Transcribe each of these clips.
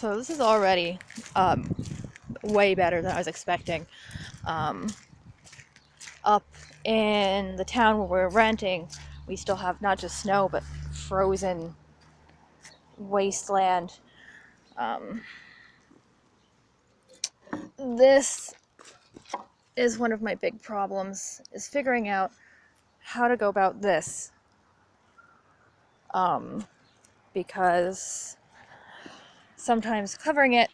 So this is already way better than I was expecting. Um, Up in the town where we're renting, we still have not just snow, but frozen wasteland. Um, this is one of my big problems, is figuring out how to go about this. Because sometimes covering it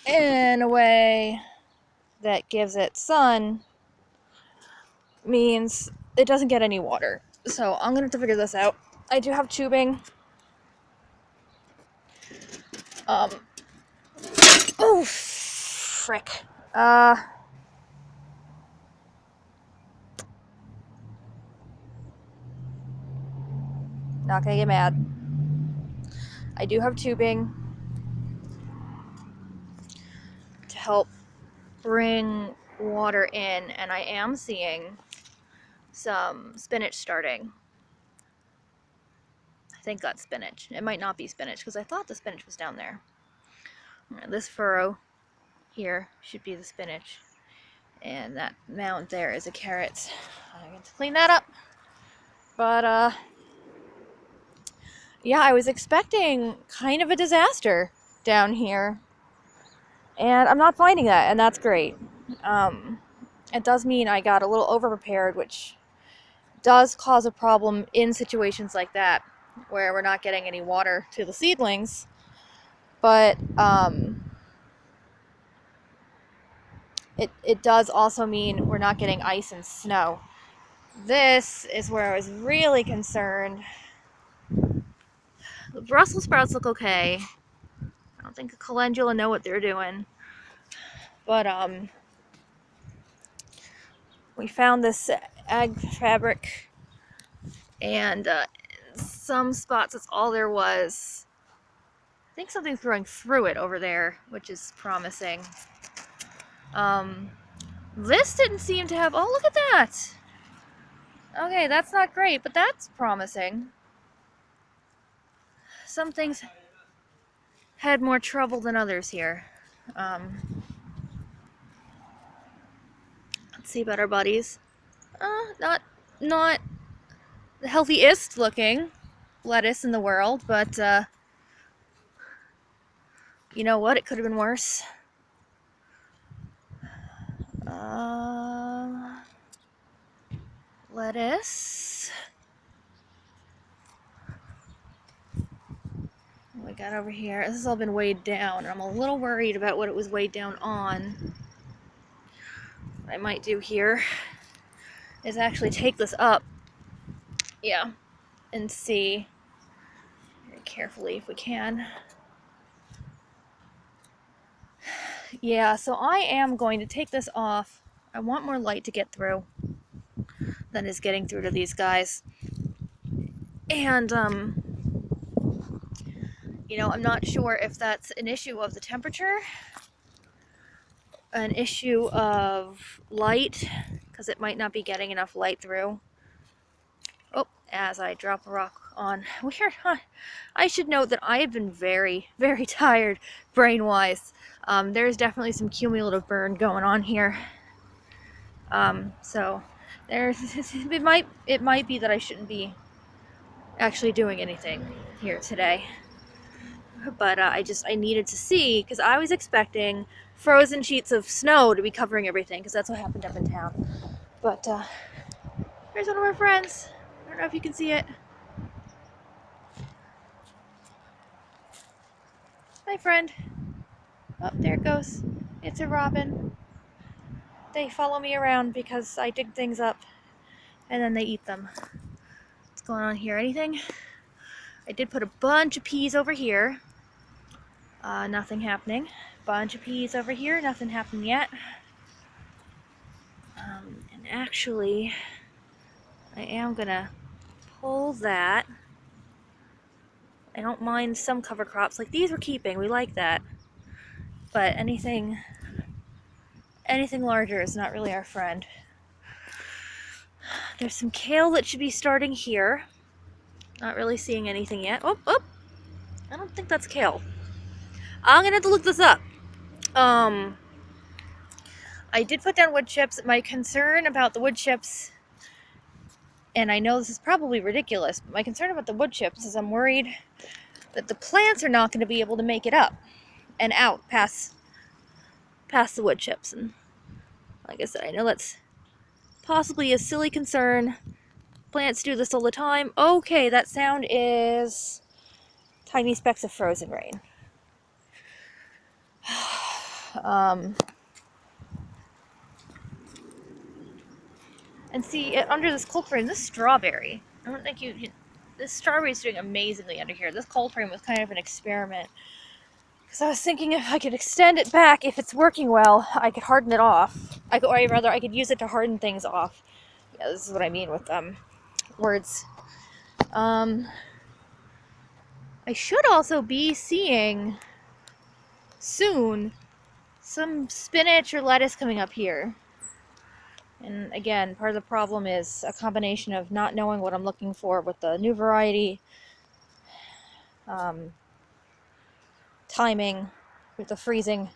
in a way that gives it sun means it doesn't get any water. So I'm gonna have to figure this out. I do have tubing. Oh, frick. Not gonna get mad. I do have tubing to help bring water in, and I am seeing some spinach starting. I think that's spinach. It might not be spinach because I thought the spinach was down there. This furrow here should be the spinach, and that mound there is a carrot. I get to clean that up. But yeah, I was expecting kind of a disaster down here, and I'm not finding that, and that's great. It does mean I got a little over-prepared, which does cause a problem in situations like that, where we're not getting any water to the seedlings. But it does also mean we're not getting ice and snow. This is where I was really concerned. The Brussels sprouts look okay. I don't think the calendula know what they're doing. But we found this egg fabric, and some spots that's all there was. I think something's growing through it over there, which is promising. This didn't seem to have... Oh, look at that! Okay, that's not great, but that's promising. Some things had more trouble than others here. Let's see about our buddies. Not the healthiest looking lettuce in the world, but you know what? It could have been worse. Lettuce. What we got over here? This has all been weighed down, and I'm a little worried about what it was weighed down on. What I might do here is actually take this up, yeah, and see very carefully if we can. Yeah, so I am going to take this off. I want more light to get through than is getting through to these guys. And, you know, I'm not sure if that's an issue of the temperature, an issue of light, because it might not be getting enough light through. Oh, as I drop a rock on. Weird, huh? I should note that I have been very, very tired brain-wise. There's definitely some cumulative burn going on here. So it might be that I shouldn't be actually doing anything here today. But I needed to see, because I was expecting frozen sheets of snow to be covering everything, because that's what happened up in town. But here's one of our friends. I don't know if you can see it. Hi, friend. Oh, there it goes. It's a robin. They follow me around because I dig things up, and then they eat them. What's going on here? Anything? I did put a bunch of peas over here. Nothing happening. Bunch of peas over here. Nothing happened yet. And actually, I am gonna pull that. I don't mind some cover crops. Like these we're keeping. We like that. But anything larger is not really our friend. There's some kale that should be starting here. Not really seeing anything yet. Oh, I don't think that's kale. I'm gonna have to look this up. I did put down wood chips. My concern about the wood chips, and I know this is probably ridiculous, but my concern about the wood chips is I'm worried that the plants are not going to be able to make it up and out past the wood chips. And like I said, I know that's possibly a silly concern. Plants do this all the time. Okay, that sound is tiny specks of frozen rain. And see, under this cold frame, this strawberry, I don't think this strawberry is doing amazingly under here. This cold frame was kind of an experiment. Because I was thinking if I could extend it back, if it's working well, I could harden it off. I could use it to harden things off. Yeah, this is what I mean with words. I should also be seeing soon some spinach or lettuce coming up here. And again, part of the problem is a combination of not knowing what I'm looking for with the new variety, timing with the freezing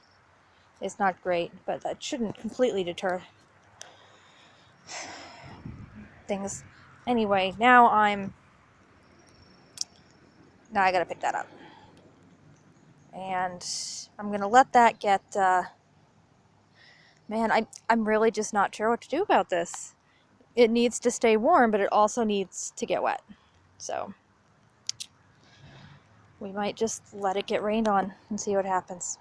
is not great, but that shouldn't completely deter things. Anyway, now I gotta pick that up. And I'm gonna let that get, man, I'm really just not sure what to do about this. It needs to stay warm, but it also needs to get wet. So we might just let it get rained on and see what happens.